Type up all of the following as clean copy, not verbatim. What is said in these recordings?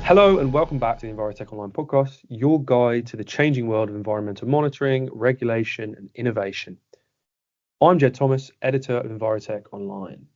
Hello and welcome back to the Envirotech Online podcast, your guide to the changing world of environmental monitoring, regulation and innovation. I'm Jed Thomas, editor of Envirotech Online.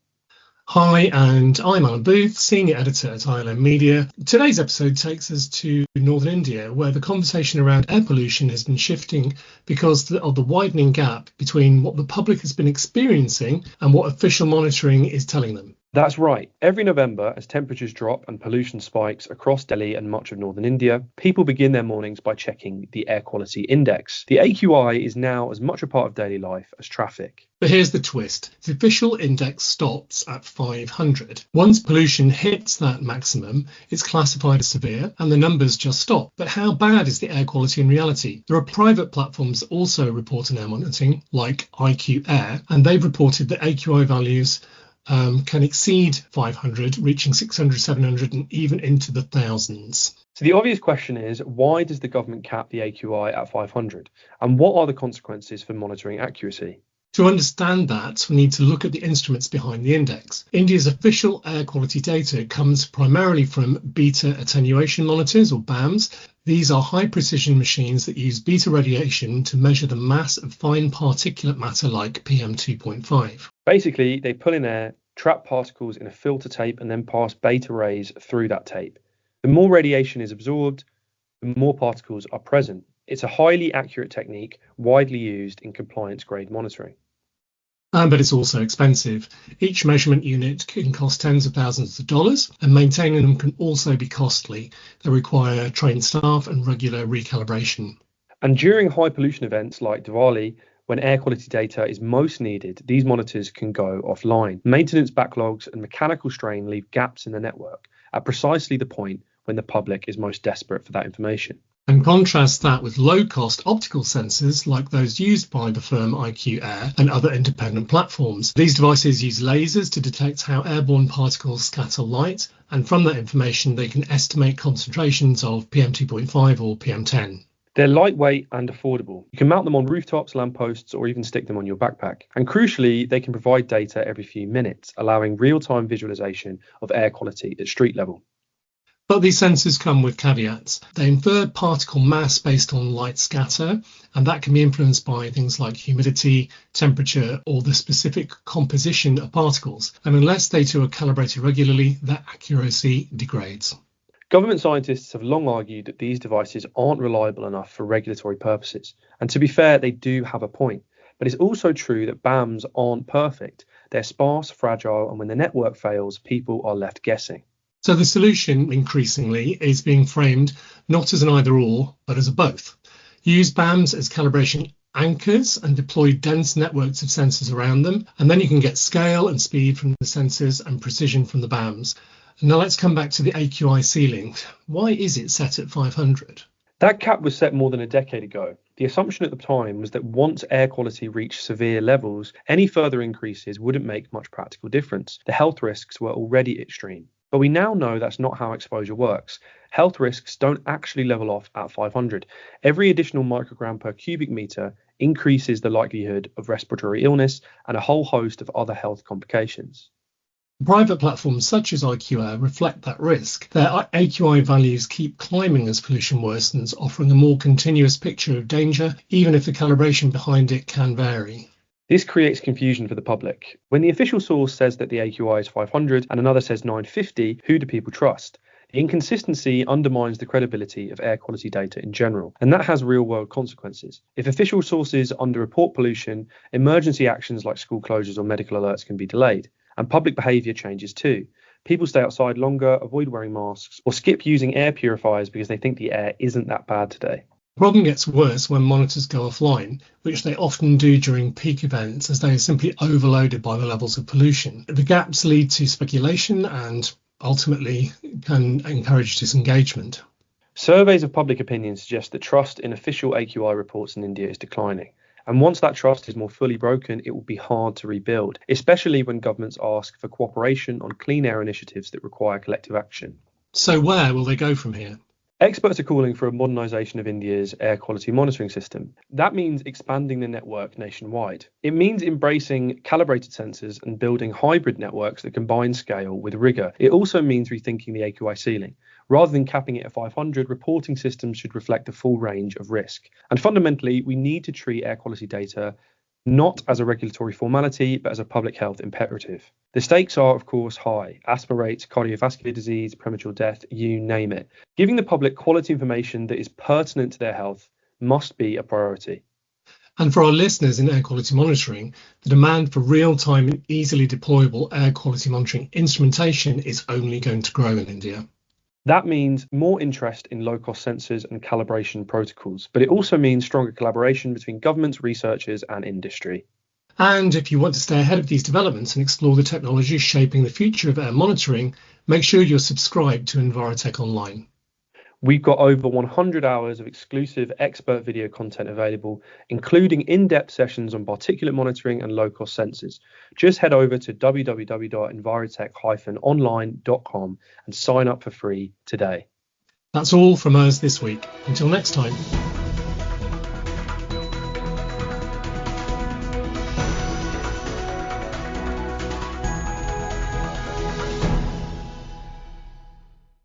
Hi, and I'm Alan Booth, Senior Editor at ILM Media. Today's episode takes us to northern India, where the conversation around air pollution has been shifting because of the widening gap between what the public has been experiencing and what official monitoring is telling them. That's right. Every November, as temperatures drop and pollution spikes across Delhi and much of northern India, people begin their mornings by checking the air quality index. The AQI is now as much a part of daily life as traffic. But here's the twist. The official index stops at 500. Once pollution hits that maximum, it's classified as severe and the numbers just stop. But how bad is the air quality in reality? There are private platforms that also report on air monitoring, like IQ Air, and they've reported that AQI values can exceed 500, reaching 600, 700, and even into the thousands. So the obvious question is, why does the government cap the AQI at 500? And what are the consequences for monitoring accuracy? To understand that, we need to look at the instruments behind the index. India's official air quality data comes primarily from beta attenuation monitors, or BAMs. These are high-precision machines that use beta radiation to measure the mass of fine particulate matter like PM2.5. Basically, they pull in air, trap particles in a filter tape, and then pass beta rays through that tape. The more radiation is absorbed, the more particles are present. It's a highly accurate technique, widely used in compliance-grade monitoring. But it's also expensive. Each measurement unit can cost tens of thousands of dollars, and maintaining them can also be costly. They require trained staff and regular recalibration. And during high pollution events like Diwali, when air quality data is most needed, these monitors can go offline. Maintenance backlogs and mechanical strain leave gaps in the network at precisely the point when the public is most desperate for that information. And contrast that with low-cost optical sensors like those used by the firm IQ Air and other independent platforms. These devices use lasers to detect how airborne particles scatter light, and from that information they can estimate concentrations of PM2.5 or PM10. They're lightweight and affordable. You can mount them on rooftops, lampposts, or even stick them on your backpack. And crucially, they can provide data every few minutes, allowing real-time visualization of air quality at street level. But these sensors come with caveats. They infer particle mass based on light scatter, and that can be influenced by things like humidity, temperature, or the specific composition of particles. And unless they too are calibrated regularly, that accuracy degrades. Government scientists have long argued that these devices aren't reliable enough for regulatory purposes. And to be fair, they do have a point. But it's also true that BAMs aren't perfect. They're sparse, fragile, and when the network fails, people are left guessing. So the solution increasingly is being framed not as an either or, but as a both. Use BAMs as calibration anchors and deploy dense networks of sensors around them, and then you can get scale and speed from the sensors and precision from the BAMs. Now let's come back to the AQI ceiling. Why is it set at 500? That cap was set more than a decade ago. The assumption at the time was that once air quality reached severe levels, any further increases wouldn't make much practical difference. The health risks were already extreme. But we now know that's not how exposure works. Health risks don't actually level off at 500. Every additional microgram per cubic meter increases the likelihood of respiratory illness and a whole host of other health complications. Private platforms such as IQ Air reflect that risk. Their AQI values keep climbing as pollution worsens, offering a more continuous picture of danger, even if the calibration behind it can vary. This creates confusion for the public. When the official source says that the AQI is 500 and another says 950, who do people trust? The inconsistency undermines the credibility of air quality data in general, and that has real-world consequences. If official sources underreport pollution, emergency actions like school closures or medical alerts can be delayed, and public behaviour changes too. People stay outside longer, avoid wearing masks, or skip using air purifiers because they think the air isn't that bad today. The problem gets worse when monitors go offline, which they often do during peak events as they are simply overloaded by the levels of pollution. The gaps lead to speculation and ultimately can encourage disengagement. Surveys of public opinion suggest that trust in official AQI reports in India is declining. And once that trust is more fully broken, it will be hard to rebuild, especially when governments ask for cooperation on clean air initiatives that require collective action. So where will they go from here? Experts are calling for a modernisation of India's air quality monitoring system. That means expanding the network nationwide. It means embracing calibrated sensors and building hybrid networks that combine scale with rigour. It also means rethinking the AQI ceiling, Rather than capping it at 500, reporting systems should reflect the full range of risk. And fundamentally, we need to treat air quality data not as a regulatory formality, but as a public health imperative. The stakes are, of course, high. Asthma rates, cardiovascular disease, premature death, you name it. Giving the public quality information that is pertinent to their health must be a priority. And for our listeners in air quality monitoring, the demand for real-time and easily deployable air quality monitoring instrumentation is only going to grow in India. That means more interest in low-cost sensors and calibration protocols, but it also means stronger collaboration between governments, researchers and industry. And if you want to stay ahead of these developments and explore the technologies shaping the future of air monitoring, make sure you're subscribed to Envirotech Online. We've got over 100 hours of exclusive expert video content available, including in-depth sessions on particulate monitoring and low-cost sensors. Just head over to www.envirotech-online.com and sign up for free today. That's all from us this week. Until next time.